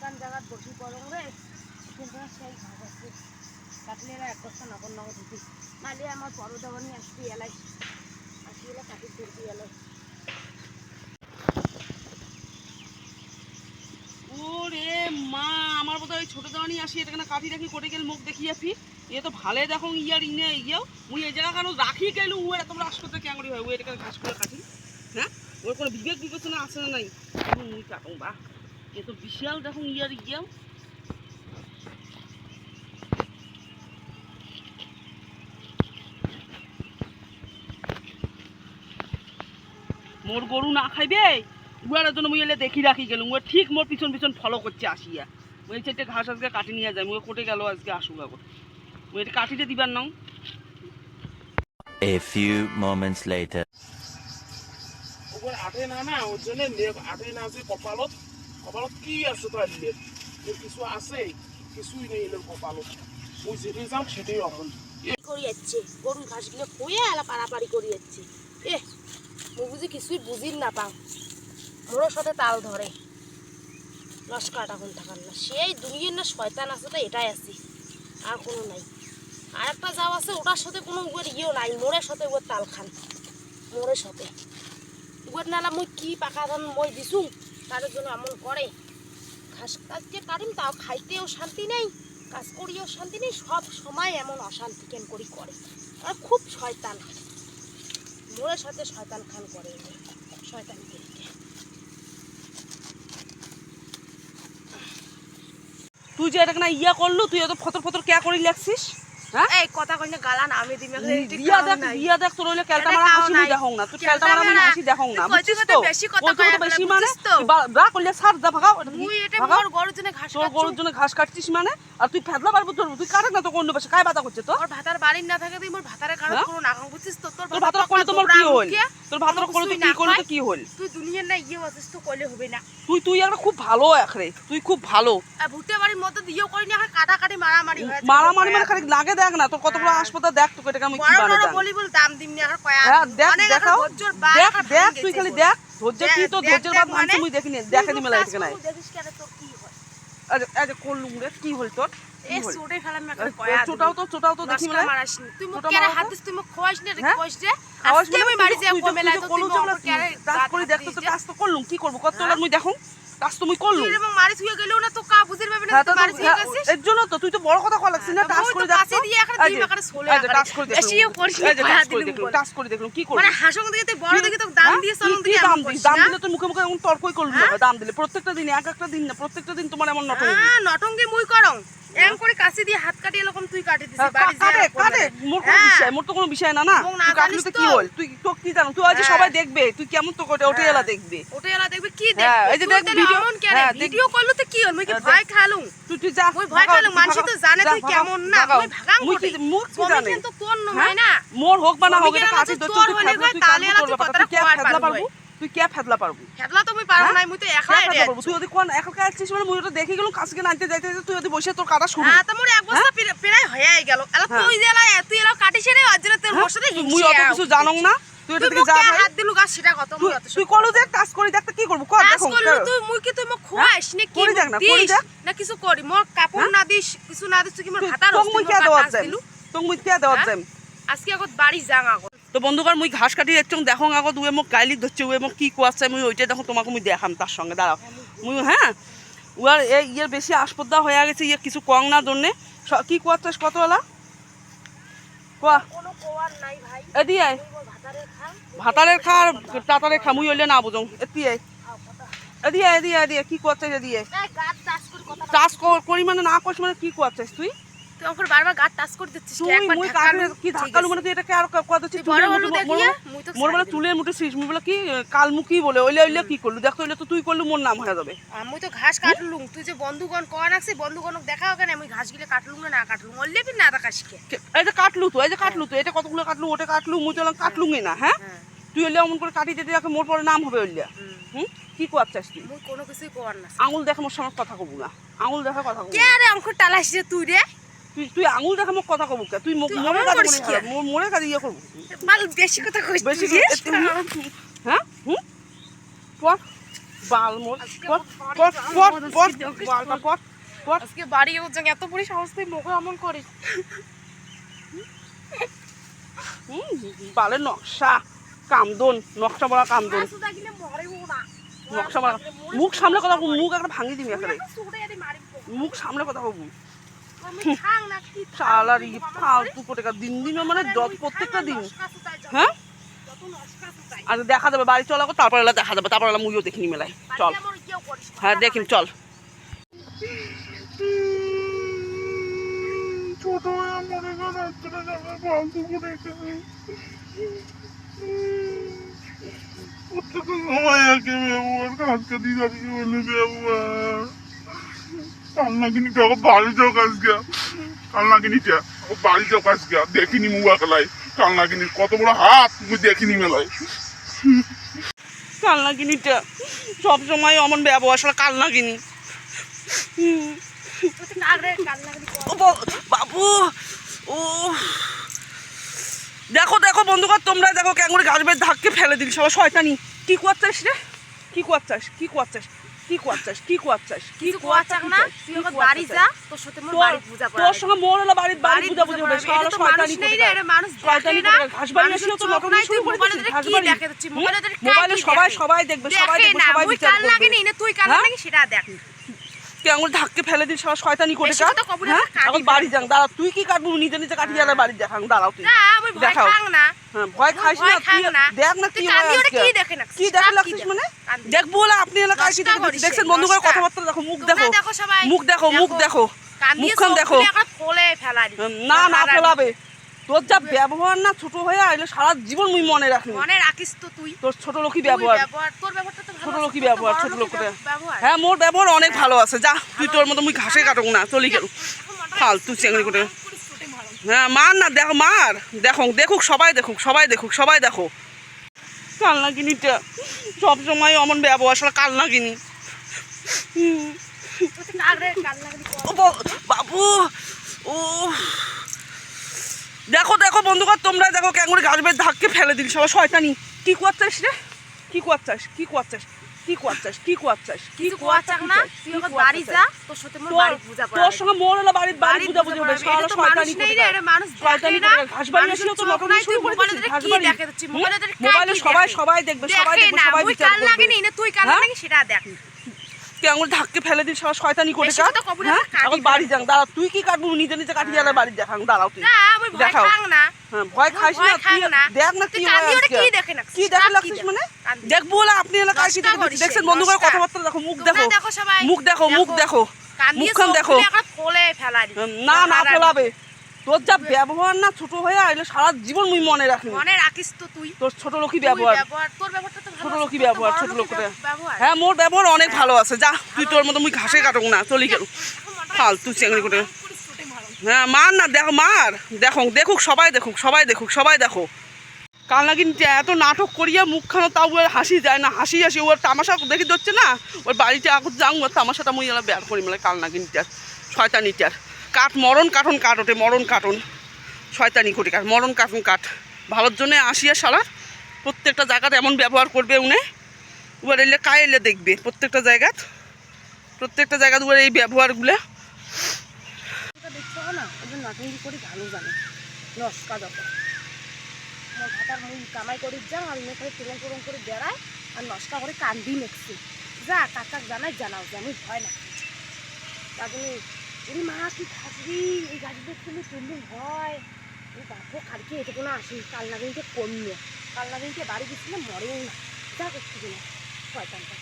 একান জায়গাত বসি পড়ং রে কিন্তু সেই ঘাস আছে কাটলে এক বস্তা নগর নগর দিতি নাহলে আমার পরদাবনি আসবি এলাই আসি এলে কাটি ধরবি এলাই ওরে মা আমার বোধহয় ছোট দাওয়ানি আসি এটা কেন কাটি রাখি কোটে গেল মুখ দেখিয়ে ফি এ তো ভালে দেখো ইয়ার ইনে ইয়েও মুই এই জায়গা কেন রাখি গেল উয়ার তোমরা আসতে ক্যাঙ্গড়ি হয় ওই ঘাস করে কাটি হ্যাঁ ওর কোনো বিবেক বিবেচনা আছে না নাই মুই কাটং বা এ তো বিশাল দেখো ইয়ার ইয়েও মোর গরু না খাইবে উয়ার জন্য মুই এলে দেখি রাখি গেল উয়া ঠিক মোর পিছন পিছন ফলো করছে আসিয়া ওই চারটে ঘাস আজকে কাটি নিয়ে যায় মুই কোটে গেল আজকে আসুক আগো মুই এটা কাটিতে দিবার নাও A few moments later ওপর আঠে না না ওর জন্য আঠে না যে কপালত কপালত কি আছে তো আইলে এর কিছু আছে কিছুই নেই এর কপালত ওই যেতে যাও সেটাই অহন করি যাচ্ছে গরু ঘাসগুলো খুঁয়ে এলা পাড়াপাড়ি করি যাচ্ছে মুই বুঝি কিছুই বুঝির না পাও মোড়োর সাথে তাল ধরে লস্কাটা কোন থাকার না সেই দুনিয়ার না শয়তান আছে তো এটাই আছে আর কোনো নাই আর একটা যাও আছে ওটার সাথে কোনো উগের ইয়েও নাই মোড়ের সাথে উগের তাল খান মোড়ের সাথে উগের নালা মুই কি পাকা ধান মই দিছুং তার জন্য এমন করে ঘাস কাজকে কাটিম তাও খাইতেও শান্তি নেই কাজ করিও শান্তি নেই সব সময় এমন অশান্তি কেন করি করে আর খুব শয়তান মোড়ের সাথে শয়তান খান করে শয়তান তুই যে এটা না ইয়া করলু তুই এত ফতর ফতর কে করি লাগছিস হ্যাঁ এই কথা কইনা গালা না আমি দিমে বিয়া দেখ তোর হইলে ক্যালটা মারা হাসি মুই দেখং না তুই ক্যালটা মারা মানে হাসি দেখং না বুঝছিস তো বেশি কথা কই বেশি মানে ব্রা করলে সার দা ভাগাও মুই এটা মোর গরুর জন্য ঘাস তোর গরুর জন্য ঘাস কাটছিস মানে আর তুই ফেদলা পারবো তোর তুই কাটে না তো কোন বসে কাই বাতা করছে তো তোর ভাতার বাড়ি না থাকে তুই মোর ভাতারে কারণ কোনো না বুঝছিস তো তোর ভাতার কোলে তোমার কি হল তোর ভাতার কোলে তুই কি করলি তো কি হল তুই দুনিয়ার না ইয়ে আছিস তো কইলে হবে না তুই একটা খুব ভালো একরে তুই খুব ভালো আর ভুটে বাড়ির মতো দিও করি না আর কাটাকাটি মারামারি হয় মারামারি মানে খালি লাগে দেখ না তোর কতগুলো হাসপাতাল দেখ তোকে এটা আমি কি বানাই বড় বলি বল দাম দিমনি আর কয়া হ্যাঁ দেখ দেখাও দেখ দেখ তুই খালি দেখ ধৈর্য কি তো ধৈর্যের বাদ মানছি মুই দেখিনি দেখানি মেলা এটা নাই দেখিস কেন তোর কি হয় আজ করলুম রে কি হল তোর এই ছোটে ফেলাম না কয়া ছোটাও তো দেখি মেলা মারাসনি তুই মুখ কেন হাত দিস তুই মুখ খোয়াস না রে কইস রে আজকে আমি মারি যাই ও মেলা তো তুই মুখ কেন কাজ করে দেখ তো কাজ তো করলুম কি করব কত তোলা মুই দেখুন কাজ তো মুই করলুম তুই এবং মারি থুয়ে গেলও না তো কা বুঝির পাবে না তুই মারি থুয়ে গেছিস এর জন্য তো তুই তো বড় কথা কল লাগছিস না কাজ করে দেখ কাছে দিয়ে এখন তুই মাকারে সোলে কাজ করে দেখ এসিও করিস না কাজ করে দেখলুম কি করব মানে হাসং দিকে তুই বড় দিকে তো দাম দিয়ে চলন দিকে দাম দিলে তুই মুখে মুখে এমন তর্কই করলুম দাম দিলে প্রত্যেকটা দিন একটা দিন না প্রত্যেকটা দিন তোমার এমন নটঙ্গি হ্যাঁ নটঙ্গি মুই করং এম করে কাছে দিয়ে হাত কাটি এরকম তুই কাটি দিছিস বাড়ি যায় কাটে মোর তো কোনো বিষয় না না তুই কাটলি তো কি হল তুই তো কি জানো তুই আজ সবাই দেখবে তুই কেমন তো করে ওঠে এলা দেখবে ওঠে এলা দেখবে কি দেখবে এই যে দেখ ভিডিও ভিডিও করলো তো কি হল মুই কি ভয় খালুম তুই যা মুই ভয় খালুম মানুষ তো জানে তুই কেমন না মুই ভাগাম মুই কি মুখ কি জানে তো তোর নয় না মোর হোক বা না হোক এটা কাটি দে তুই ফেদলা তুই তালে এলা তুই কতটা ফেদলা পারবো তুই কে ফেদলা পারবো ফেদলা তো মুই পারবো না মুই তো একলা এটা তুই যদি কোন একা আসছিস মানে মুই তো দেখি গেলাম কাছকে নাইতে যাইতে তুই যদি বসে তোর কাটা শুরু হ্যাঁ তো মোর এক বস্তা প্রায় হয়ে গেল এলা তুই জেলা তুই এলা কাটিস রে আজরে তোর বসে হিংসা মুই অত কিছু জানং না তুই এটা থেকে যা ভাই হাত দিলু গাছ সেটা কত মুই অত তুই কলু দেখ কাজ করি দেখ কি করব কর দেখো তুই মুই কি তুই মোক খোয়াইস নে কি করি দেখ না করি দেখ না কিছু করি মোর কাপড় না দিস কিছু না দিস তুই কি মোর ভাতার তো মুই কে দেওয়াত যাই তো মুই কে দেওয়াত যাই আজকে আগত বাড়ি যাং আগত তো বন্ধুকার মুই ঘাস কাটি একচং দেখো আগত উয়ে মোক গাইলি ধরছে উয়ে মোক কি কোয়াচ্ছে মুই ওইটা দেখো তোমাকে মুই দেখাম তার সঙ্গে দাঁড়াও মুই হ্যাঁ উয়ার এই ইয়ের বেশি আসপদ্দা হয়ে গেছে ইয়ে কিছু কং না জন্যে কি কোয়াচ্ছিস কতবেলা কোয়া কোনো কোয়ার নাই ভাই এদি আয় ভাতারের খা আর টাটারের খা মুই হইলে না বুঝং এতি আয় এদি কি কোয়াচ্ছিস এদি আয় গাত টাচ করে কথা টাচ করি মানে না করিস মানে কি কোয়াচ্ছিস তুই তুই আমাকে বারবার গাত টাচ করে দিচ্ছিস একবার মুই কাটে কি ধাক্কালু মানে তুই এটাকে আর কত দিছিস মোর বলে চুলের মুঠে ছিস মুই বলে কি কালমুখী বলে ওইলে কি করলু দেখো ওইলে তো তুই করলু মোর নাম হয়ে যাবে আমি তো ঘাস কাটলুম তুই যে বন্ধুগণ কয়া রাখছিস বন্ধুগণক দেখাও কেন আমি ঘাস গিলে কাটলুম না কাটলুম ওইলে কি না দেখাসকে এই যে কাটলু তো এটা কতগুলো কাটলু ওটা কাটলু মুই তো কাটলুমই না হ্যাঁ তুই ওইলে অমন করে কাটি দিতে দেখো মোর পরে নাম হবে ওইলে কি কোয়াচ্ছিস তুই মুই কোনো কিছুই কোয়ার না আঙুল দেখে মোর সঙ্গে কথা কব না আঙুল দেখে কথা কব কে রে আমাকে টালাস যে তুই রে তুই আঙুল দেখে মোক কথা কব তুই মরে কাজ মরে কাজ ইয়ে করব মাল বেশি কথা কইছিস বেশি হ্যাঁ বাল মোর আজকে পট আমার পট বাড়ি পট যাওয়া পট আমাদের বালটা পট পট আজকে বাড়ি হচ্ছে এত বড় সাহস তুই মুখে এমন করিস। বালের নকশা কামদন নকশা বলা কামদন মাছ দাগিলে মরেও না। নকশা বলা মুখ সামনে কথা বল, মুখ একটা ভাঙি দিবি একেবারে ছুটে যদি মারি মুখ সামনে কথা বলবো আমি খাং না কি শালার ই ফালতু করে দিন দিন মানে প্রত্যেকটা দিন হ্যাঁ আর দেখা যাবে বাড়ি চলা তারপর এলা দেখা যাবে, তারপর এলা মুইও দেখিনি মেলায় চল হ্যাঁ দেখিম চল। ছোট হয়ে মনে করেন একটা জায়গায় ফালতু করে প্রত্যেক সময় একে ব্যবহার কাজকে দিয়ে আজকে বলে ব্যবহার কান্নাকিনি তো বাড়ি যাও আজকে কান্নাকিনিটা বাড়ি যাও আজকে দেখিনি মুয়া খেলায় কান্নাকিনি কত বড় হাত তুমি দেখিনি মেলায় কালনা কিনিটা সবসময় অমন ব্যবহার সারা কালনা কিনি বাবু ও দেখো দেখো বন্ধুগণ তোমরা দেখো ক্যাঙ্গুরি গাছ বেশ ধাক্কে ফেলে দিল সবাই শয়তানি কি করছিস রে কি করছিস কি করছিস কি করছিস কি করছিস কি কোয়াচাক না তুই ওকে বাড়ি যা তোর সাথে মোর বাড়ি পূজা করা তোর সঙ্গে মোর হলো বাড়ি পূজা পূজা হবে সারা শয়তানি নেই রে এটা মানুষ শয়তানি দেখে না করে ঘাস বাড়ি আসলে তো নকল শুরু করে দিছিস ঘাস বাড়ি দেখে দিচ্ছি মোবাইলে মোবাইলে সবাই সবাই দেখবে সবাই দেখবে সবাই বিচার কাল লাগে করবে না তুই কাল লাগে সেটা দেখ ক্যাঙ্গুরি ধাক্কে ফেলে দিল সবাই শয়তানি করে বেশি কাট তো কবুলে হ্যাঁ কাটি এখন বাড়ি যান দাঁড়া তুই কি কাটবো নিজে নিজে কাটি যাবে বাড়ি দেখাং দাঁড়াও তুই না আমি ভয় দেখাও। খাং না হ্যাঁ ভয় খাইস না ভয় খাং তুই না। দেখ না তুই কি কান্দি হয় ওটা আজকে। কি দেখে না কি দেখে লাগছিস মানে দেখবো বলে আপনি এলাকায় কি নষ্টা দেখে করিস, দেখছেন বন্ধু করে নষ্টা। কথাবার্তা দেখো মুখ তোমরা দেখো দেখো সবাই, মুখ দেখো মুখ দেখো কান্দিয়ে মুখখান চোখ দেখো খুলে একটা ফলে ফেলাই না না ফেলাবে তোর যা ব্যবহার না ছোট হয়ে আইলে সারা জীবন মুই মনে রাখি মনে রাখিস তো তুই তোর ছোট লোকই তুই ব্যবহার তোর ব্যবহারটা তো ভালো ছোট আছে, লোকই তোর তো ব্যবহার বড় ছোট লোকের লোকের ব্যবহার হ্যাঁ মোর ব্যবহার অনেক ভালো আছে যা তুই তোর মতো মুই ঘাসে কাটুক না চলি গেল ফালতু চেঙ্গড়ি করে হ্যাঁ মার না দেখো মার দেখো দেখুক সবাই দেখুক সবাই দেখুক সবাই দেখো কালনা কিনিটা সবসময় অমন ব্যবহার সারা কালনা কিনি ও বাবু ও দেখো দেখো বন্ধুগণ তোমরা দেখো ক্যাঙ্গুরি গাছ বেশ ধাক্কে ফেলে দিল সবাই শয়তানি কি করছিস রে কি করছিস কি করছিস কি করছিস কি করছিস কি কিছু কোয়াচাক না তুই ওকে বাড়ি যা তোর সাথে মোর বাড়ি পূজা করা তোর সঙ্গে মোর হলো বাড়ি পূজা পূজা হবে সারা এটা তো শয়তানি মানুষ নেই রে এটা মানুষ শয়তানি দেখে না করে ঘাস বাড়ি আসলে তো নকল শুরু করে মোবাইলে দিছিস ঘাস কি বাড়ি দেখে দিচ্ছি মোবাইলে মোবাইলে সবাই সবাই দেখবে সবাই দেখে দেখবে না সবাই ওই বিচার কাল লাগে করবে না তুই কাল হ্যাঁ? লাগে সেটা দেখ ক্যাঙ্গুরি ধাক্কে ফেলে দিল সবাই শয়তানি করে বেশি কাট তো কবুলে হ্যাঁ কাটি এখন বাড়ি যান দাঁড়া তুই কি কাটবো নিজে নিজে কাটি যাবে বাড়ি দেখাং দাঁড়াও তুই না আমি ভয় দেখাও। খাং না হ্যাঁ ভয় খাইস না ভয় খাং তুই না। দেখ না তুই কি কান্দি হয় ওটা আজকে। কি দেখে না কি দেখে লাগছিস মানে দেখবো বলে আপনি এলাকায় কি নষ্টা দেখে করিস, দেখছেন বন্ধু করে নষ্টা। কথাবার্তা দেখো মুখ তোমরা দেখো দেখো সবাই, মুখ দেখো মুখ দেখো কান্দিয়ে মুখখান চোখ দেখো খুলে একটা ফলে ফেলাই না না ফেলাবে তোর যা ব্যবহার না ছোট হয়ে আইলে সারা জীবন মুই মনে রাখি মনে রাখিস তো তুই তোর ছোট লোকই তুই ব্যবহার তোর ব্যবহারটা তো ভালো ছোট আছে, লোকই তোর তো ব্যবহার বড় ছোট লোকের লোকের ব্যবহার হ্যাঁ মোর ব্যবহার অনেক ভালো আছে যা তুই তোর মতো মুই ঘাসে কাটুক না চলি গেল ফালতু চেঙ্গড়ি করে হ্যাঁ মার না দেখো মার দেখো দেখুক সবাই দেখুক সবাই দেখুক সবাই দেখো কালনা কিন্তু এত নাটক করিয়া মুখখানো তাও ওর হাসি যায় না হাসি হাসি ওর তামাশা দেখি দিচ্ছে না ওর বাড়িতে আগত যাও ওর তামাশাটা মুই এলা বের করি মেলা কালনা কিন্তু শয়তানিটার কাঠ মরণ কাঠন কাঠ ওঠে মরণ কাঠন শয়তানি করি কাঠ মরণ কাঠন কাঠ ভালোর জন্যে আসিয়া সারা প্রত্যেকটা জায়গাতে এমন ব্যবহার করবে উনি উবার এলে কায় এলে দেখবে প্রত্যেকটা জায়গাত উবার এই ব্যবহারগুলো দেখছো না ওদের নাটুঙ্গি করে ভালো জানে নস্কা যখন আমার ভাতার মুই কামাই করি যা আর মেয়ে খালি তুলন তুলন করে বেড়ায় আর নস্কা করে কান্দি মেখছি যা কাকাক জানাও যে আমি ভয় না তার জন্য ওই মা কি খাসবি এই গাছদের তুলে তুললে ভয় ওই বাপু কালকে এটুকু না আসি কালনা দিনকে কমিয়ে বাড়ি গেছিলাম মরেও না যা করছি কিনা শয়তানটা